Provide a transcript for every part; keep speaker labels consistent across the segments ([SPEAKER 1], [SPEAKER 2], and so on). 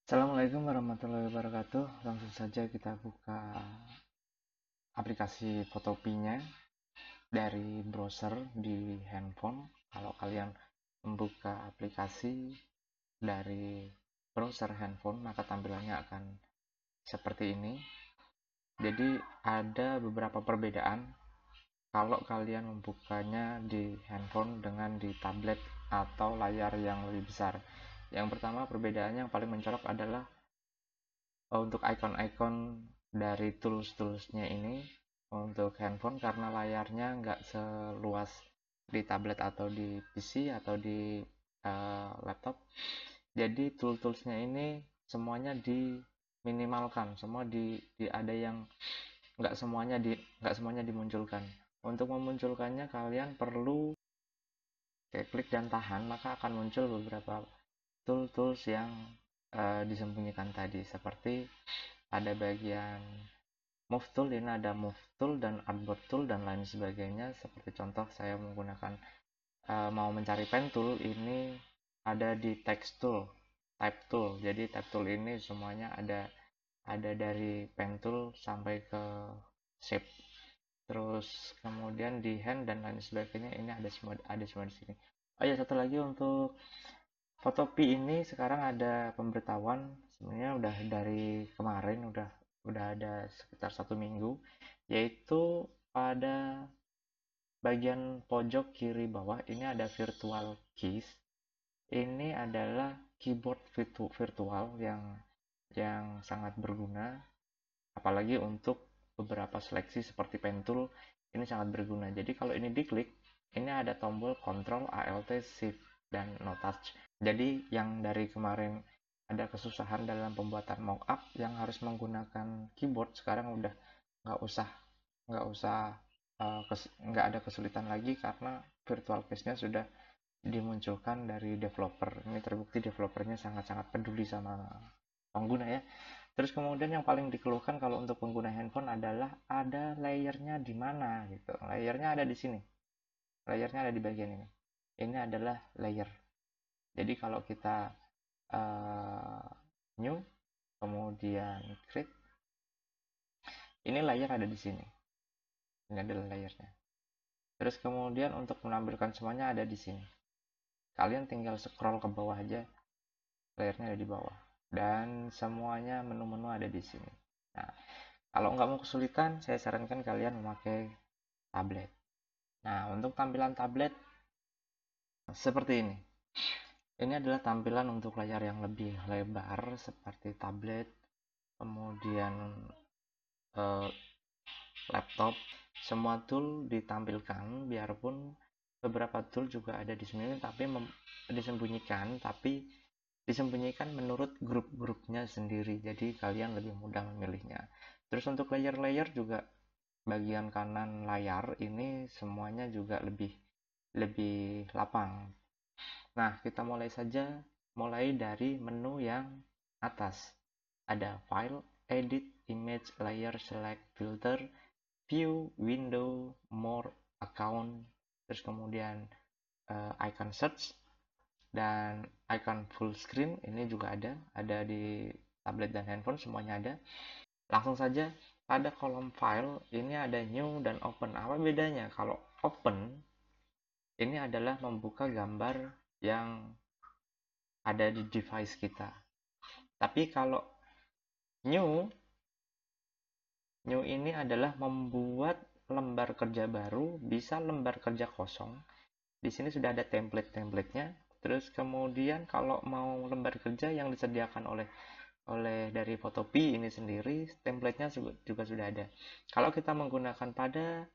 [SPEAKER 1] Assalamualaikum warahmatullahi wabarakatuh. Langsung saja kita buka aplikasi Fotopinya dari browser di handphone. Kalau kalian membuka aplikasi dari browser handphone, maka tampilannya akan seperti ini. Jadi ada beberapa perbedaan kalau kalian membukanya di handphone dengan di tablet atau layar yang lebih besar. Yang pertama, perbedaannya yang paling mencolok adalah untuk icon-icon dari tools-toolsnya ini untuk handphone, karena layarnya nggak seluas di tablet atau di PC atau di laptop. Jadi tool-toolsnya ini semuanya diminimalkan, semua ada yang nggak semuanya dimunculkan. Untuk memunculkannya kalian perlu klik dan tahan, maka akan muncul beberapa tools yang disembunyikan tadi, seperti ada bagian move tool. Ini ada move tool dan artboard tool dan lain sebagainya. Seperti contoh saya menggunakan mau mencari pen tool, ini ada di text tool, type tool. Jadi type tool ini semuanya ada dari pen tool sampai ke shape. Terus kemudian di hand dan lain sebagainya ini ada semua di sini. Oh ya, satu lagi, untuk Fotopi ini sekarang ada pemberitahuan, sebenarnya udah dari kemarin, udah ada sekitar 1 minggu, yaitu pada bagian pojok kiri bawah ini ada virtual keys. Ini adalah keyboard virtual yang sangat berguna, apalagi untuk beberapa seleksi seperti pen tool. Ini sangat berguna. Jadi kalau ini diklik, ini ada tombol Ctrl Alt Shift dan no touch. Jadi yang dari kemarin ada kesusahan dalam pembuatan mockup yang harus menggunakan keyboard, sekarang udah nggak usah nggak usah nggak ada kesulitan lagi, karena virtual case-nya sudah dimunculkan dari developer. Ini terbukti developernya sangat-sangat peduli sama pengguna ya. Terus kemudian yang paling dikeluhkan kalau untuk pengguna handphone adalah ada layernya di mana gitu. Layernya ada di sini. Layernya ada di bagian ini. Ini adalah layer. Jadi kalau kita uh, new kemudian create, ini layer ada di sini. Ini adalah layernya. Terus kemudian untuk menampilkan semuanya ada di sini. Kalian tinggal scroll ke bawah aja, layernya ada di bawah. Dan semuanya menu-menu ada di sini. Nah, kalau nggak mau kesulitan, saya sarankan kalian memakai tablet. Nah, untuk tampilan tablet seperti ini. Ini adalah tampilan untuk layar yang lebih lebar seperti tablet, kemudian eh, laptop. Semua tool ditampilkan, biarpun beberapa tool juga ada di sini tapi disembunyikan menurut grup-grupnya sendiri, jadi kalian lebih mudah memilihnya. Terus untuk layer-layer juga, bagian kanan layar ini semuanya juga lebih lebih lapang. Nah, kita mulai dari menu yang atas. Ada file, edit, image, layer, select, filter, view, window, more, account, terus kemudian icon search dan icon full screen. Ini juga ada di tablet dan handphone, semuanya ada. Langsung saja, pada kolom file ini ada new dan open. Apa bedanya? Kalau open ini adalah membuka gambar yang ada di device kita. Tapi kalau new ini adalah membuat lembar kerja baru, bisa lembar kerja kosong. Di sini sudah ada template-templatenya. Terus kemudian kalau mau lembar kerja yang disediakan oleh dari Fotopi ini sendiri, templatenya juga sudah ada. Kalau kita menggunakan pada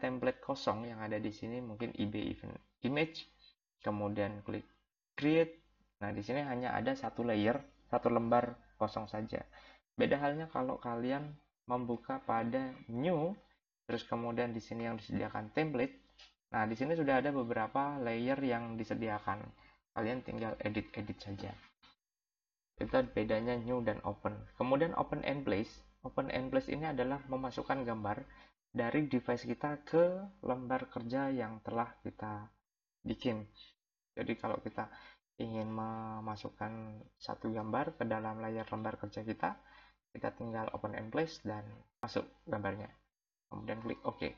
[SPEAKER 1] template kosong yang ada di sini, mungkin IB event image, kemudian klik create. Nah, di sini hanya ada satu layer, satu lembar kosong saja. Beda halnya kalau kalian membuka pada new, terus kemudian di sini yang disediakan template. Nah, di sini sudah ada beberapa layer yang disediakan. Kalian tinggal edit-edit saja. Itu bedanya new dan open. Kemudian open and place. Open and place ini adalah memasukkan gambar dari device kita ke lembar kerja yang telah kita bikin. Jadi kalau kita ingin memasukkan satu gambar ke dalam layar lembar kerja kita tinggal open and place dan masuk gambarnya. Kemudian klik OK.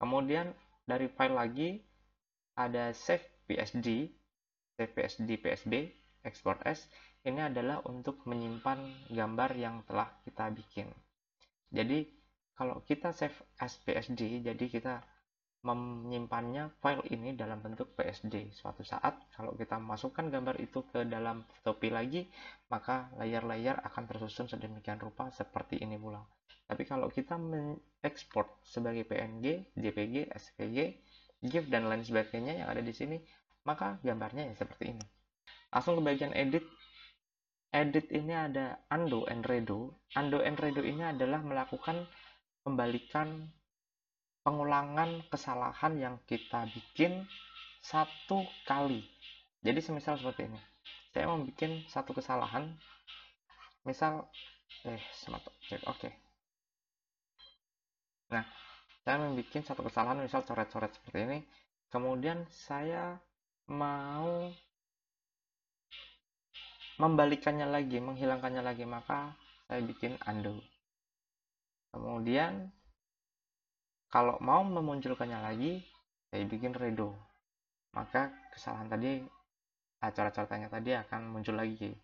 [SPEAKER 1] Kemudian dari file lagi ada save PSD, PSB, export as. Ini adalah untuk menyimpan gambar yang telah kita bikin. Jadi kalau kita save as PSD, jadi kita menyimpannya file ini dalam bentuk PSD. Suatu saat kalau kita masukkan gambar itu ke dalam Photopea lagi, maka layar-layar akan tersusun sedemikian rupa seperti ini pula. Tapi kalau kita mengekspor sebagai PNG, JPG, SVG, GIF dan lain sebagainya yang ada di sini, maka gambarnya ya seperti ini. Langsung ke bagian edit. Edit ini ada undo and redo. Undo and redo ini adalah melakukan pembalikan pengulangan kesalahan yang kita bikin satu kali. Jadi semisal seperti ini. Saya mau bikin satu kesalahan. Misal cek oke. Nah, saya membuat satu kesalahan misal coret-coret seperti ini. Kemudian saya mau membalikannya lagi, menghilangkannya lagi, maka saya bikin undo. Kemudian kalau mau memunculkannya lagi, saya bikin redo. Maka kesalahan tadi, coret-coretannya tadi akan muncul lagi.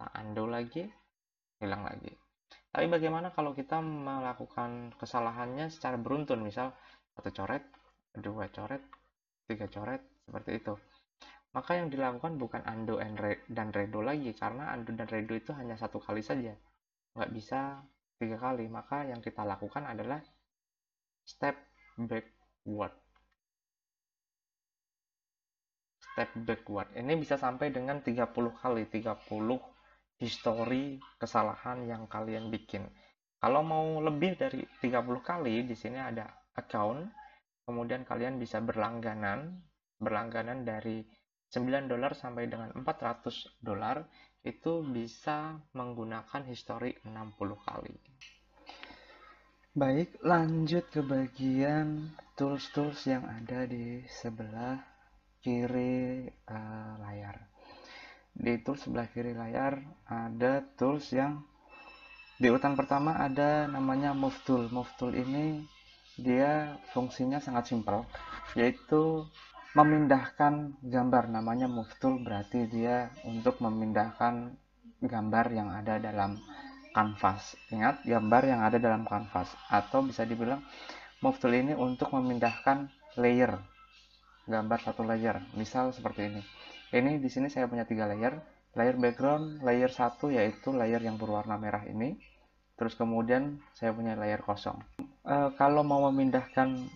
[SPEAKER 1] Nah, undo lagi, hilang lagi. Tapi bagaimana kalau kita melakukan kesalahannya secara beruntun, misal satu coret, dua coret, tiga coret, seperti itu. Maka yang dilakukan bukan undo dan redo lagi, karena undo dan redo itu hanya satu kali saja, nggak bisa 3 kali. Maka yang kita lakukan adalah step backward. Step backward ini bisa sampai dengan 30 kali, 30 history kesalahan yang kalian bikin. Kalau mau lebih dari 30 kali, di sini ada account, kemudian kalian bisa berlangganan dari $9 sampai dengan $400, itu bisa menggunakan history 60 kali. Baik, lanjut ke bagian tools-tools yang ada di sebelah kiri layar. Di tools sebelah kiri layar ada tools yang di urutan pertama ada namanya Move Tool. Move Tool ini dia fungsinya sangat simpel, yaitu memindahkan gambar. Namanya Move Tool berarti dia untuk memindahkan gambar yang ada dalam kanvas. Ingat, gambar yang ada dalam kanvas. Atau bisa dibilang Move Tool ini untuk memindahkan layer, gambar satu layer. Misal seperti ini. Ini di sini saya punya 3 layer. Layer background, layer 1 yaitu layer yang berwarna merah ini. Terus kemudian saya punya layer kosong. Kalau mau memindahkan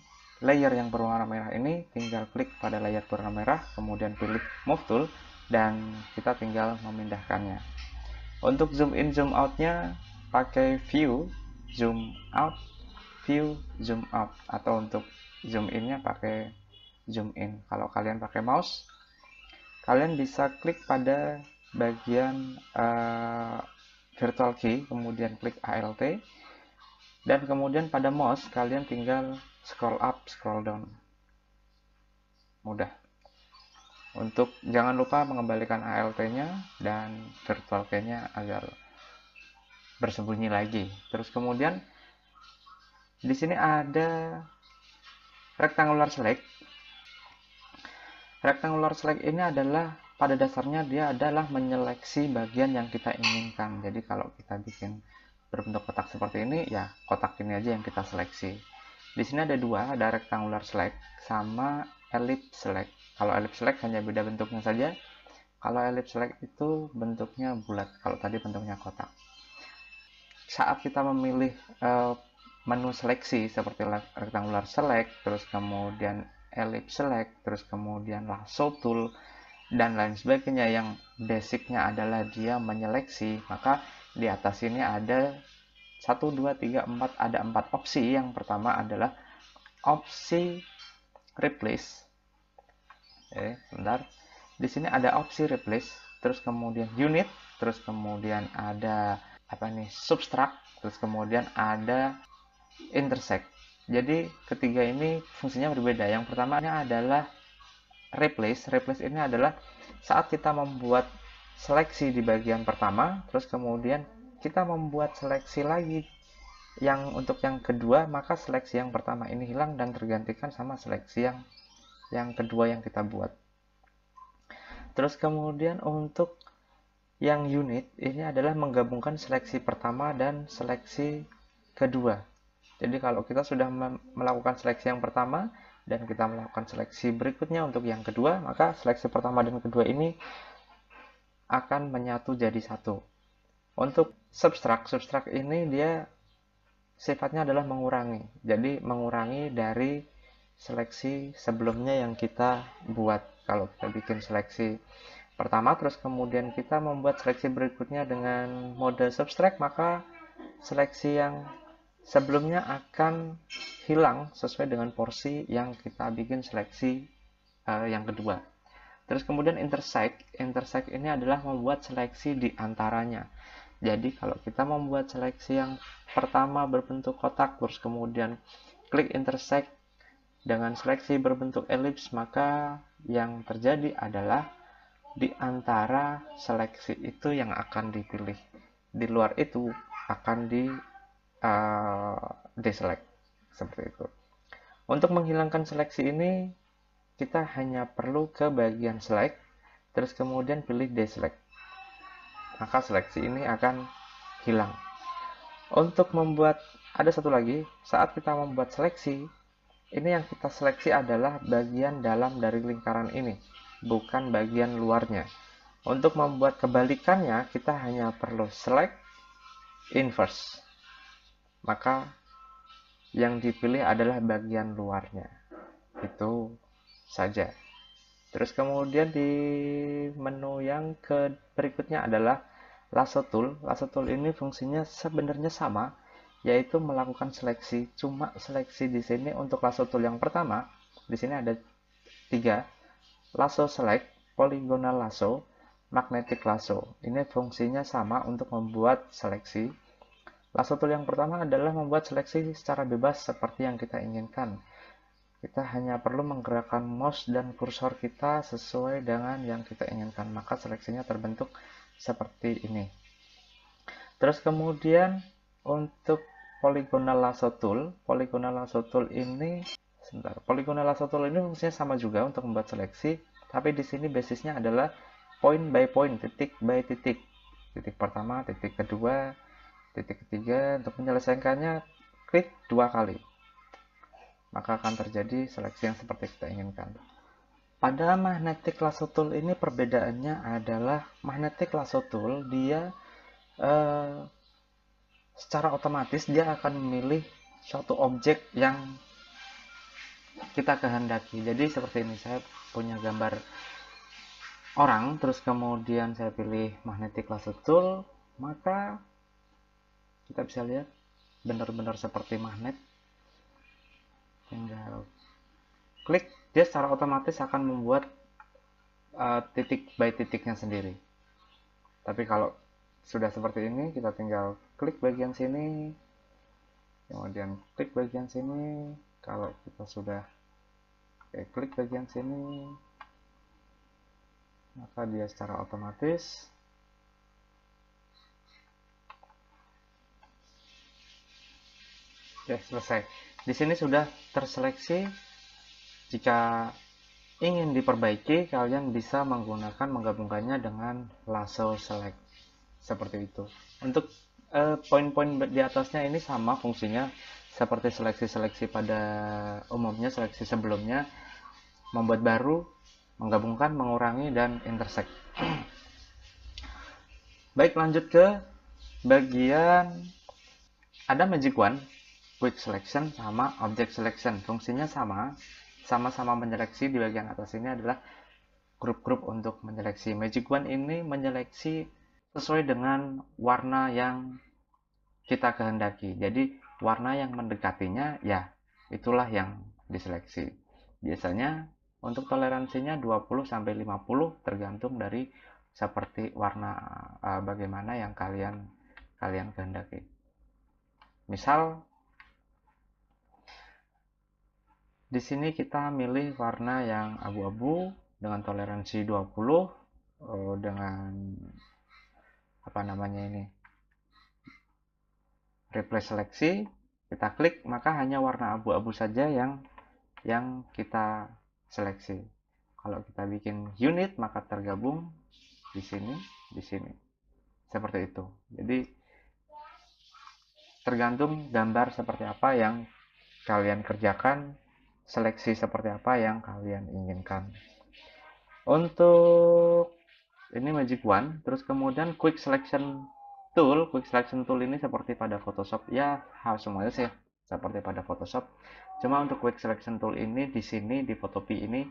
[SPEAKER 1] layer yang berwarna merah ini, tinggal klik pada layer berwarna merah, kemudian pilih Move Tool, dan kita tinggal memindahkannya. Untuk zoom in, zoom out-nya pakai View, Zoom Out, View, Zoom Out. Atau untuk zoom in-nya pakai Zoom In. Kalau kalian pakai mouse, kalian bisa klik pada bagian virtual key, kemudian klik Alt, dan kemudian pada mouse kalian tinggal scroll up, scroll down. Mudah. Untuk jangan lupa mengembalikan Alt-nya dan virtual key-nya agar bersembunyi lagi. Terus kemudian di sini ada rectangular select. Rectangular select ini adalah pada dasarnya dia adalah menyeleksi bagian yang kita inginkan. Jadi kalau kita bikin berbentuk kotak seperti ini, ya kotak ini aja yang kita seleksi. Di sini ada dua, ada rectangular select sama ellipse select. Kalau ellipse select hanya beda bentuknya saja. Kalau ellipse select itu bentuknya bulat, kalau tadi bentuknya kotak. Saat kita memilih menu seleksi seperti rectangular select, terus kemudian ellipse select, terus kemudian lasso tool, dan lain sebagainya yang basicnya adalah dia menyeleksi, maka di atas ini ada 1, 2, 3, 4, ada 4 opsi. Yang pertama adalah opsi replace. Bentar. Di sini ada opsi replace, terus kemudian unit, terus kemudian ada subtract, terus kemudian ada intersect. Jadi ketiga ini fungsinya berbeda. Yang pertamanya adalah replace. Replace ini adalah saat kita membuat seleksi di bagian pertama, terus kemudian kita membuat seleksi lagi yang untuk yang kedua, maka seleksi yang pertama ini hilang dan tergantikan sama seleksi yang kedua yang kita buat. Terus kemudian untuk yang unit ini adalah menggabungkan seleksi pertama dan seleksi kedua. Jadi kalau kita sudah melakukan seleksi yang pertama dan kita melakukan seleksi berikutnya untuk yang kedua, maka seleksi pertama dan kedua ini akan menyatu jadi satu. Untuk subtract ini dia sifatnya adalah mengurangi. Jadi mengurangi dari seleksi sebelumnya yang kita buat. Kalau kita bikin seleksi pertama, terus kemudian kita membuat seleksi berikutnya dengan mode subtract, maka seleksi yang sebelumnya akan hilang sesuai dengan porsi yang kita bikin seleksi yang kedua. Terus kemudian intersect ini adalah membuat seleksi di antaranya. Jadi kalau kita membuat seleksi yang pertama berbentuk kotak, terus kemudian klik intersect dengan seleksi berbentuk elips, maka yang terjadi adalah di antara seleksi itu yang akan dipilih. Di luar itu akan deselect seperti itu. Untuk menghilangkan seleksi ini kita hanya perlu ke bagian select, terus kemudian pilih deselect, maka seleksi ini akan hilang. Untuk membuat, ada satu lagi, saat kita membuat seleksi ini yang kita seleksi adalah bagian dalam dari lingkaran ini, bukan bagian luarnya. Untuk membuat kebalikannya kita hanya perlu select inverse, maka yang dipilih adalah bagian luarnya. Itu saja. Terus kemudian di menu yang berikutnya adalah lasso tool. Lasso tool ini fungsinya sebenarnya sama, yaitu melakukan seleksi. Cuma seleksi di sini untuk lasso tool yang pertama, di sini ada 3, lasso select, polygonal lasso, magnetic lasso. Ini fungsinya sama untuk membuat seleksi. Lasso tool yang pertama adalah membuat seleksi secara bebas seperti yang kita inginkan. Kita hanya perlu menggerakkan mouse dan kursor kita sesuai dengan yang kita inginkan, maka seleksinya terbentuk seperti ini. Terus kemudian untuk polygonal lasso tool ini fungsinya sama juga untuk membuat seleksi, tapi di sini basisnya adalah point by point, titik by titik. Titik pertama, titik kedua, titik ketiga. Untuk menyelesaikannya klik 2 kali, maka akan terjadi seleksi yang seperti kita inginkan. Pada magnetic lasso tool ini perbedaannya adalah magnetic lasso tool dia secara otomatis dia akan memilih suatu objek yang kita kehendaki. Jadi seperti ini, saya punya gambar orang, terus kemudian saya pilih magnetic lasso tool, maka kita bisa lihat benar-benar seperti magnet. Tinggal klik, dia secara otomatis akan membuat titik by titiknya sendiri. Tapi kalau sudah seperti ini, kita tinggal klik bagian sini, kemudian klik bagian sini. Kalau kita sudah klik bagian sini, maka dia secara otomatis selesai. Di sini sudah terseleksi. Jika ingin diperbaiki, kalian bisa menggabungkannya dengan lasso select seperti itu. Untuk poin-poin di atasnya ini sama fungsinya seperti seleksi-seleksi pada umumnya, seleksi sebelumnya, membuat baru, menggabungkan, mengurangi, dan intersect. Baik, lanjut ke bagian ada magic wand, quick selection, sama object selection. Fungsinya sama-sama menyeleksi. Di bagian atas ini adalah grup-grup untuk menyeleksi. Magic wand ini menyeleksi sesuai dengan warna yang kita kehendaki. Jadi warna yang mendekatinya, ya itulah yang diseleksi. Biasanya untuk toleransinya 20-50, tergantung dari seperti warna bagaimana yang kalian kehendaki. Misal di sini kita milih warna yang abu-abu dengan toleransi 20, dengan apa namanya ini, replay seleksi, kita klik, maka hanya warna abu-abu saja yang kita seleksi. Kalau kita bikin unit, maka tergabung di sini, di sini. Seperti itu. Jadi tergantung gambar seperti apa yang kalian kerjakan, seleksi seperti apa yang kalian inginkan. Untuk ini Magic Wand, terus kemudian Quick Selection Tool ini seperti pada Photoshop, ya semuanya sih seperti pada Photoshop. Cuma untuk Quick Selection Tool ini di sini di Photopea ini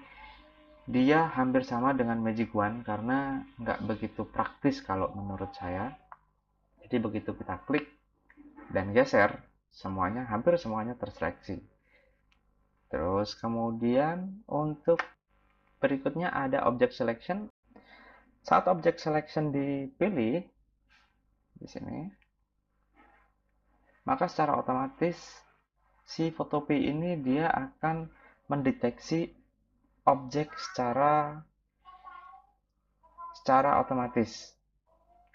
[SPEAKER 1] dia hampir sama dengan Magic Wand karena nggak begitu praktis kalau menurut saya. Jadi begitu kita klik dan geser, hampir semuanya terseleksi. Terus kemudian untuk berikutnya ada Object Selection. Saat Object Selection dipilih di sini, maka secara otomatis si Photopea ini dia akan mendeteksi objek secara otomatis.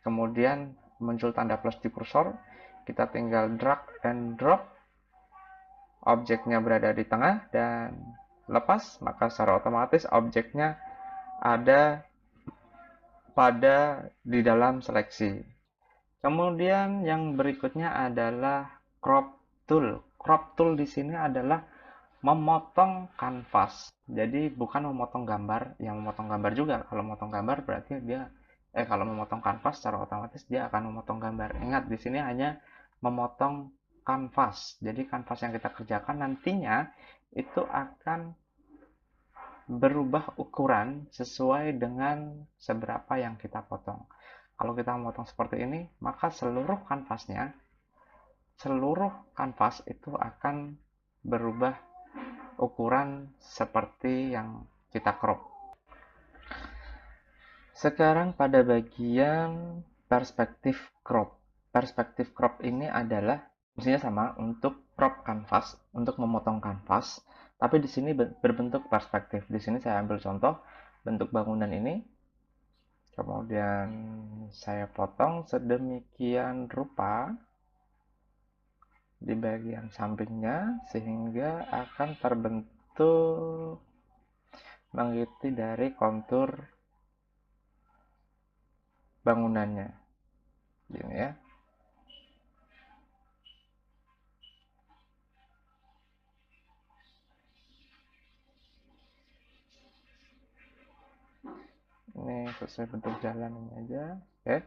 [SPEAKER 1] Kemudian muncul tanda plus di kursor, kita tinggal drag and drop, objeknya berada di tengah dan lepas, maka secara otomatis objeknya ada di dalam seleksi. Kemudian yang berikutnya adalah crop tool. Crop tool di sini adalah memotong kanvas. Jadi bukan memotong gambar, yang memotong gambar juga. Kalau memotong gambar berarti dia kalau memotong kanvas secara otomatis dia akan memotong gambar. Ingat di sini hanya memotong kanvas. Jadi kanvas yang kita kerjakan nantinya itu akan berubah ukuran sesuai dengan seberapa yang kita potong. Kalau kita memotong seperti ini, maka seluruh kanvas itu akan berubah ukuran seperti yang kita crop. Sekarang pada bagian perspektif crop. Perspektif crop ini adalah fungsinya sama untuk crop kanvas, untuk memotong kanvas, tapi di sini berbentuk perspektif. Di sini saya ambil contoh bentuk bangunan ini. Kemudian saya potong sedemikian rupa di bagian sampingnya sehingga akan terbentuk mengikuti dari kontur bangunannya. Gini ya. Ini sesuai bentuk jalan ini aja. Oke.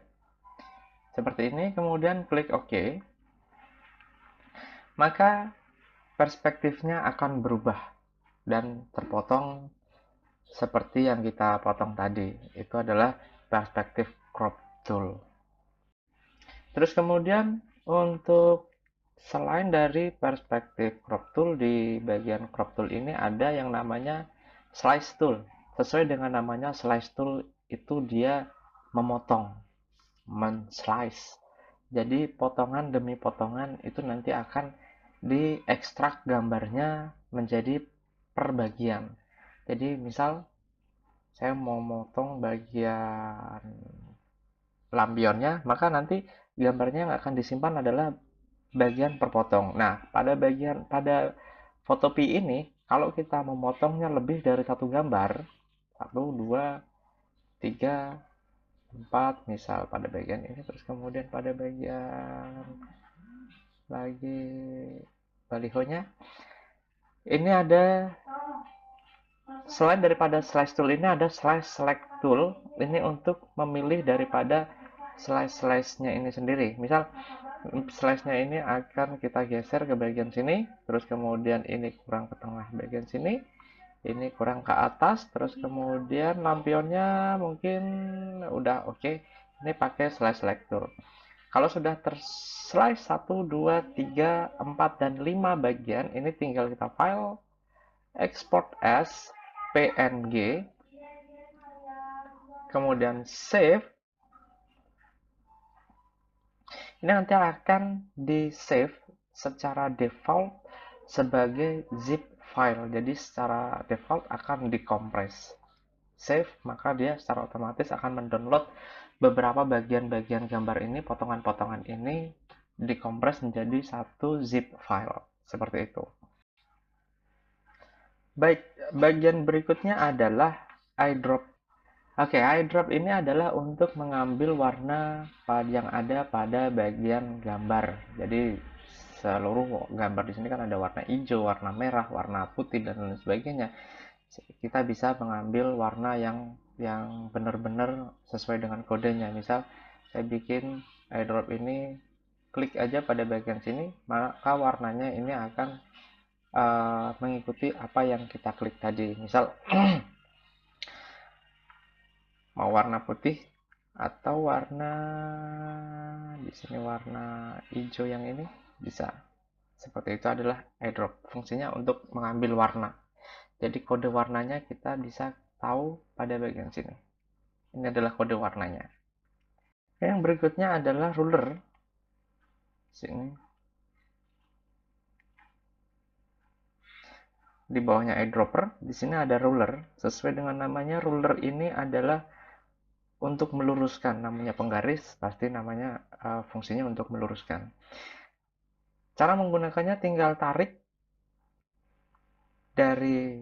[SPEAKER 1] Seperti ini, kemudian klik OK. Maka perspektifnya akan berubah dan terpotong seperti yang kita potong tadi. Itu adalah perspektif crop tool. Terus kemudian untuk selain dari perspektif crop tool, di bagian crop tool ini ada yang namanya slice tool. Sesuai dengan namanya slice tool itu dia memotong, men-slice. Jadi potongan demi potongan itu nanti akan diekstrak gambarnya menjadi per bagian. Jadi misal saya mau motong bagian lampionnya, maka nanti gambarnya yang akan disimpan adalah bagian perpotong. Nah, pada Photopea ini, kalau kita memotongnya lebih dari satu gambar, 1, 2, 3, 4, misal pada bagian ini, terus kemudian pada bagian lagi balihonya, ini ada selain daripada slice tool ini ada slice select tool. Ini untuk memilih daripada slice-nya ini sendiri. Misal slice-nya ini akan kita geser ke bagian sini, terus kemudian ini kurang ke tengah bagian sini, ini kurang ke atas, terus kemudian lampionnya mungkin udah oke. Ini pakai slice select tool. Kalau sudah terslice 1, 2, 3, 4, dan 5 bagian, ini tinggal kita file, export as PNG, kemudian save. Ini nanti akan di save secara default sebagai zip file. Jadi secara default akan dikompres. save, maka dia secara otomatis akan mendownload beberapa bagian-bagian gambar ini, potongan-potongan ini dikompres menjadi satu zip file seperti itu. Baik, bagian berikutnya adalah eyedrop. Oke, eyedrop ini adalah untuk mengambil warna yang ada pada bagian gambar. Jadi seluruh gambar di sini kan ada warna hijau, warna merah, warna putih dan lain sebagainya. Kita bisa mengambil warna yang benar-benar sesuai dengan kodenya. Misal saya bikin eyedrop ini, klik aja pada bagian sini, maka warnanya ini akan mengikuti apa yang kita klik tadi. Misal mau warna putih atau warna di sini warna hijau yang ini bisa. Seperti itu adalah eyedrop. Fungsinya untuk mengambil warna. Jadi kode warnanya kita bisa tahu pada bagian sini. Ini adalah kode warnanya. Yang berikutnya adalah ruler. Sini. Di bawahnya eyedropper, di sini ada ruler. Sesuai dengan namanya, ruler ini adalah untuk meluruskan. Namanya penggaris, pasti namanya fungsinya untuk meluruskan. Cara menggunakannya tinggal tarik dari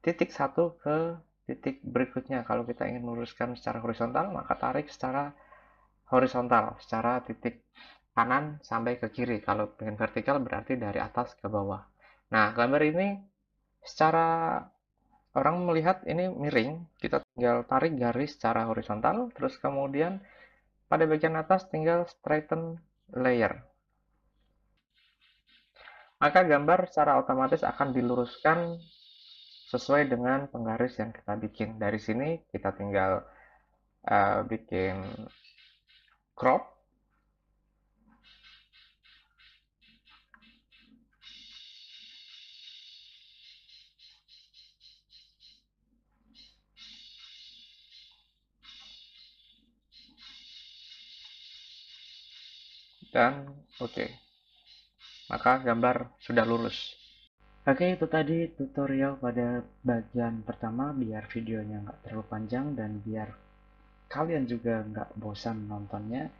[SPEAKER 1] titik satu ke titik berikutnya. Kalau kita ingin meluruskan secara horizontal, maka tarik secara horizontal, secara titik kanan sampai ke kiri. Kalau ingin vertikal berarti dari atas ke bawah. Nah, gambar ini secara orang melihat ini miring, kita tinggal tarik garis secara horizontal, terus kemudian pada bagian atas tinggal straighten layer. Maka gambar secara otomatis akan diluruskan sesuai dengan penggaris yang kita bikin. Dari sini kita tinggal bikin crop. Dan oke. Maka gambar sudah lurus. Oke, itu tadi tutorial pada bagian pertama biar videonya nggak terlalu panjang dan biar kalian juga nggak bosan nontonnya.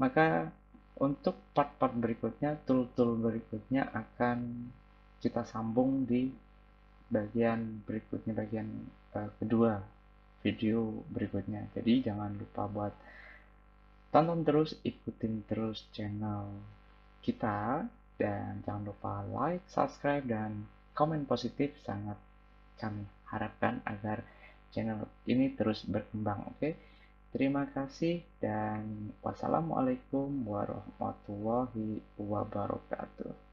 [SPEAKER 1] Maka untuk part-part berikutnya, tool-tool berikutnya akan kita sambung di bagian berikutnya, bagian kedua video berikutnya. Jadi jangan lupa buat tonton terus, ikutin terus channel kita, dan jangan lupa like, subscribe, dan komen positif sangat kami harapkan agar channel ini terus berkembang. Oke, terima kasih dan wassalamualaikum warahmatullahi wabarakatuh.